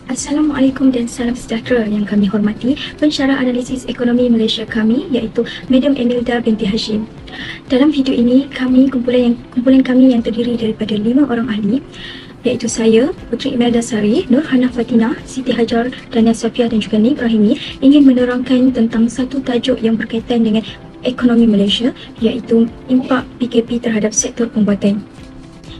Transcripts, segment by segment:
Assalamualaikum dan salam sejahtera yang kami hormati pensyarah analisis ekonomi Malaysia kami iaitu Madam Emilda binti Hashim. Dalam video ini kumpulan kami yang terdiri daripada 5 orang ahli iaitu saya, Puteri Imelda Sari, Nur Hana Fatina, Siti Hajar, Dania Safia dan juga Nik Rahimi ingin menerangkan tentang satu tajuk yang berkaitan dengan ekonomi Malaysia iaitu impak PKP terhadap sektor pembuatan.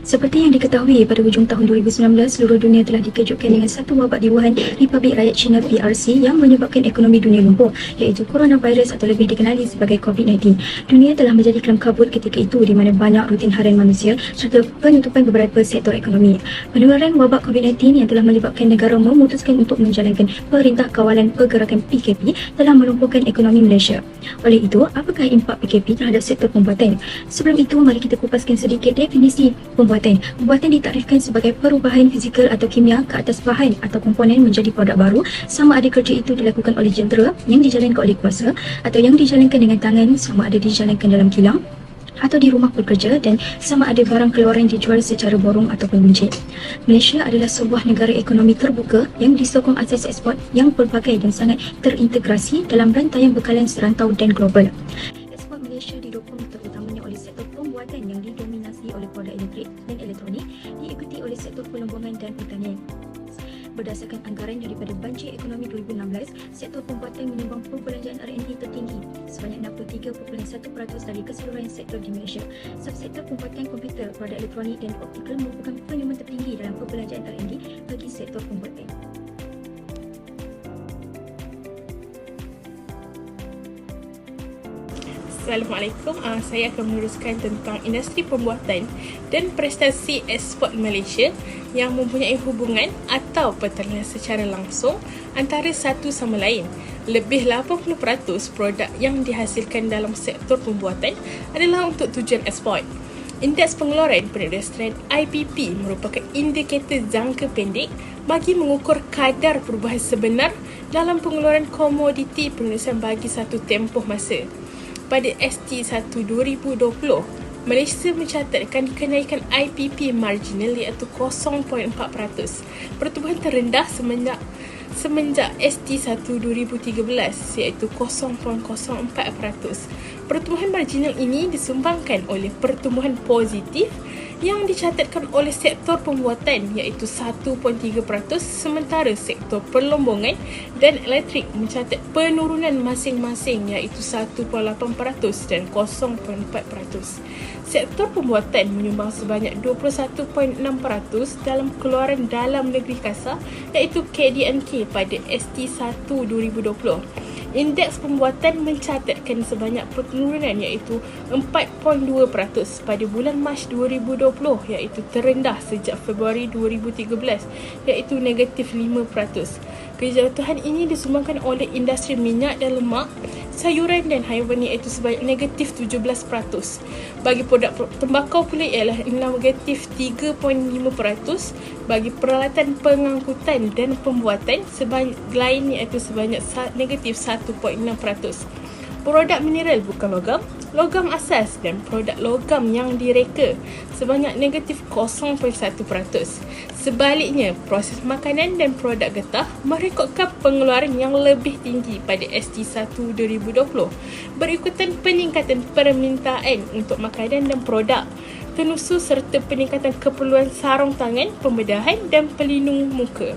Seperti yang diketahui, pada hujung tahun 2019, seluruh dunia telah dikejutkan dengan satu wabak di Wuhan, Republik Rakyat China PRC yang menyebabkan ekonomi dunia lumpuh, iaitu coronavirus atau lebih dikenali sebagai COVID-19. Dunia telah menjadi kelam kabut ketika itu di mana banyak rutin harian manusia serta penutupan beberapa sektor ekonomi. Penularan wabak COVID-19 yang telah melibatkan negara memutuskan untuk menjalankan Perintah Kawalan Pergerakan PKP telah melumpuhkan ekonomi Malaysia. Oleh itu, apakah impak PKP terhadap sektor pembuatan? Sebelum itu, mari kita kupaskan sedikit definisi pembuatan. Pembuatan ditakdirkan sebagai perubahan fizikal atau kimia ke atas bahan atau komponen menjadi produk baru, sama ada kerja itu dilakukan oleh jentera yang dijalankan oleh kuasa atau yang dijalankan dengan tangan, sama ada dijalankan dalam kilang atau di rumah pekerja, dan sama ada barang keluaran dijual secara borong ataupun buncit. Malaysia adalah sebuah negara ekonomi terbuka yang disokong asas ekspor yang pelbagai dan sangat terintegrasi dalam rantaian bekalan serantau dan global. Ekspor Malaysia didukung terutamanya oleh sektor pembuatan yang didominasi oleh produk elektrik dan elektronik, diikuti oleh sektor perlombongan dan pertanian. Berdasarkan anggaran daripada Bancik Ekonomi 2016, sektor pembuatan menyumbang perbelanjaan R&D tertinggi sebanyak 63.1% dari keseluruhan sektor di Malaysia. Subsektor pembuatan komputer, produk elektronik dan optikal merupakan penyumbang tertinggi dalam perbelanjaan R&D bagi sektor pembuatan. Assalamualaikum, saya akan meneruskan tentang industri pembuatan dan prestasi ekspor Malaysia yang mempunyai hubungan atau pertalian secara langsung antara satu sama lain. Lebih 80% produk yang dihasilkan dalam sektor pembuatan adalah untuk tujuan ekspor. Indeks pengeluaran perindustrian IPP merupakan indikator jangka pendek bagi mengukur kadar perubahan sebenar dalam pengeluaran komoditi perindustrian bagi satu tempoh masa. Pada ST1 2020, Malaysia mencatatkan kenaikan IPP marginal iaitu 0.4%, pertumbuhan terendah semenjak ST1 2013 iaitu 0.04%. Pertumbuhan marginal ini disumbangkan oleh pertumbuhan positif yang dicatatkan oleh sektor pembuatan iaitu 1.3%, sementara sektor perlombongan dan elektrik mencatat penurunan masing-masing iaitu 1.8% dan 0.4%. Sektor pembuatan menyumbang sebanyak 21.6% dalam keluaran dalam negeri kasar iaitu KDNK pada ST1 2020. Indeks pembuatan mencatatkan sebanyak penurunan iaitu 4.2% pada bulan Mac 2020 iaitu terendah sejak Februari 2013 iaitu negatif 5%. Kejatuhan ini disumbangkan oleh industri minyak dan lemak, sayuran dan haiwan iaitu sebanyak negatif 17%. Bagi produk tembakau pula ialah negatif 3.5%. Bagi peralatan pengangkutan dan pembuatan lain iaitu sebanyak negatif 1.6%. Produk mineral bukan logam asas dan produk logam yang direka sebanyak negatif 0.1%. Sebaliknya, proses makanan dan produk getah merekodkan pengeluaran yang lebih tinggi pada ST1 2020 berikutan peningkatan permintaan untuk makanan dan produk tenusu serta peningkatan keperluan sarung tangan, pembedahan dan pelindung muka.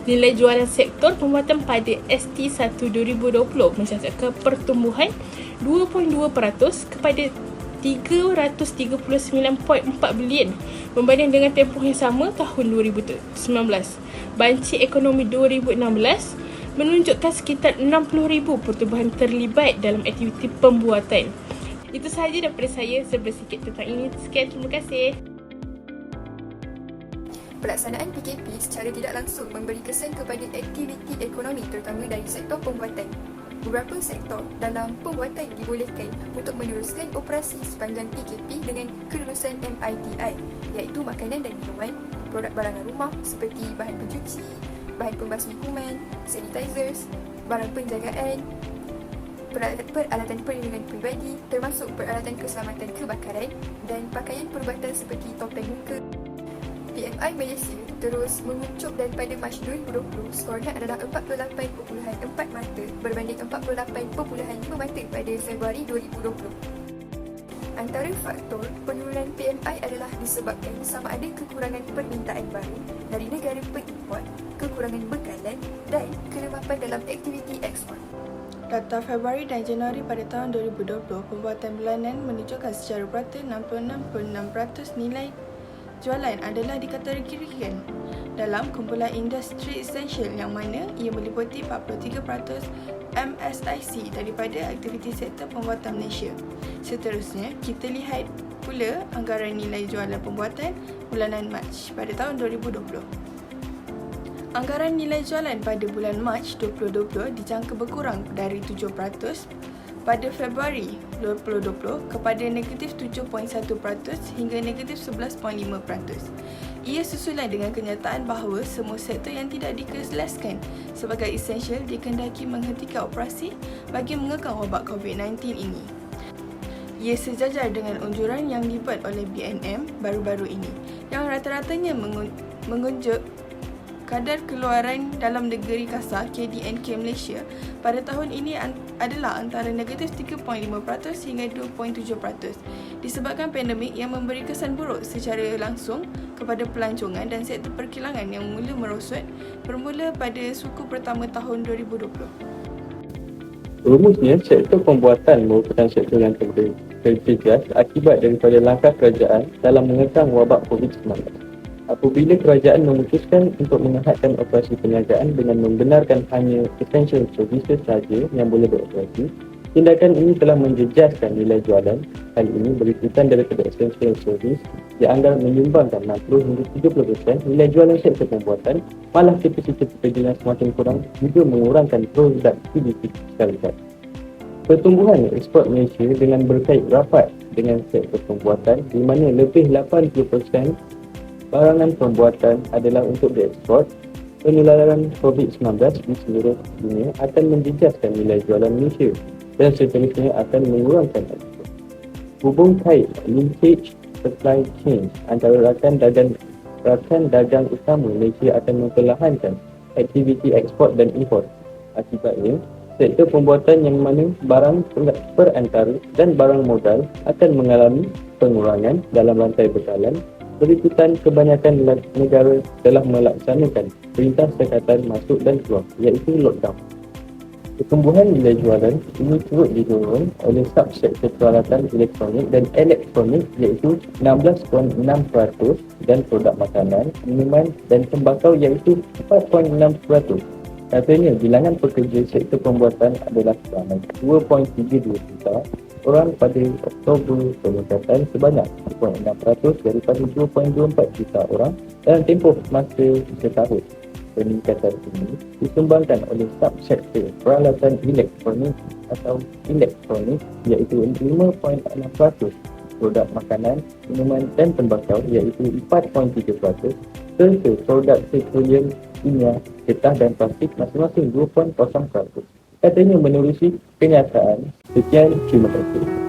Nilai jualan sektor pembuatan pada ST1 2020 mencatatkan pertumbuhan 2.2% kepada 339.4 bilion berbanding dengan tempoh yang sama tahun 2019. Bancik Ekonomi 2016 menunjukkan sekitar 60,000 pertubuhan terlibat dalam aktiviti pembuatan. Itu sahaja daripada saya sedikit tentang ini. Sekian, terima kasih. Pelaksanaan PKP secara tidak langsung memberi kesan kepada aktiviti ekonomi terutama dari sektor pembuatan. Beberapa sektor dalam pembuatan dibolehkan untuk meneruskan operasi sepanjang PKP dengan kelulusan MITI iaitu makanan dan minuman, produk barangan rumah seperti bahan pencuci, bahan pembasmi kuman, sanitizers, barang penjagaan, peralatan perlindungan peribadi termasuk peralatan keselamatan kebakaran dan pakaian perubatan seperti topeng muka. PMI Malaysia terus menguncuk daripada Mac 2020, skornya adalah 48.4 mata berbanding 48.5 mata pada Februari 2020. Antara faktor penurunan PMI adalah disebabkan sama ada kekurangan permintaan baru dari negara pengimport, kekurangan bekalan dan kelemahan dalam aktiviti ekspor. Data Februari dan Januari pada tahun 2020, pembuatan bulanan menunjukkan secara merata 66.6% nilai jualan adalah dikategorikan dalam kumpulan industri esensial yang mana ia meliputi 43% MSIC daripada aktiviti sektor pembuatan Malaysia. Seterusnya, kita lihat pula anggaran nilai jualan pembuatan bulanan Mac pada tahun 2020. Anggaran nilai jualan pada bulan Mac 2020 dijangka berkurang dari 7% pada Februari 2020 kepada negatif 7.1% hingga negatif 11.5%. Ia susulan dengan kenyataan bahawa semua sektor yang tidak dikelaskan sebagai esensial dikendaki menghentikan operasi bagi mengekang wabak COVID-19 ini. Ia sejajar dengan unjuran yang dibuat oleh BNM baru-baru ini yang rata-ratanya mengunjuk kadar keluaran dalam negeri kasar KDNK Malaysia pada tahun ini adalah antara negatif 3.5% hingga 2.7% disebabkan pandemik yang memberi kesan buruk secara langsung kepada pelancongan dan sektor perkilangan yang mula merosot bermula pada suku pertama tahun 2020. Rumusnya, sektor pembuatan merupakan sektor yang terjejas akibat daripada langkah kerajaan dalam mengekang wabak COVID-19. Apabila kerajaan memutuskan untuk menghadkan operasi perniagaan dengan membenarkan hanya essential services sahaja yang boleh beroperasi, tindakan ini telah menjejaskan nilai jualan. Kali ini berikutan daripada essential service dianggap menyumbangkan 60 hingga 30% nilai jualan sektor pembuatan, malah kapasiti pekerjaan semakin kurang juga mengurangkan produktiviti sekaligus. Pertumbuhan ekspor Malaysia dengan berkait rapat dengan sektor pembuatan di mana lebih 80% barangan pembuatan adalah untuk diekspor. Penularan COVID-19 di seluruh dunia akan menjejaskan nilai jualan Malaysia dan seterusnya akan mengurangkan ekspor. Hubung kait linkage supply chain antara rakan dagang utama Malaysia akan memperlahankan aktiviti ekspor dan import. Akibatnya, sektor pembuatan yang mana barang perantara dan barang modal akan mengalami pengurangan dalam rantai bekalan. Berikutan kebanyakan negara telah melaksanakan perintah sekatan masuk dan keluar, iaitu lockdown. Pertumbuhan nilai jualan ini turut didorong oleh subsektor peralatan elektronik dan elektronik iaitu 16.6% dan produk makanan, minuman dan tembakau iaitu 4.6%. Katanya bilangan pekerja sektor pembuatan adalah sebanyak 2.32 juta orang pada Oktober, peningkatan sebanyak 2.6% daripada 2.24 juta orang dalam tempoh masa setahun. Peningkatan ini disumbangkan oleh subsektor peralatan elektronik atau elektronik iaitu 5.6%, produk makanan, minuman dan tembakau iaitu 4.3%, serta produk petroleum, minyak, getah dan plastik masing-masing 2.0%. Katanya menerusi kenyataan. Sekian, terima kasih.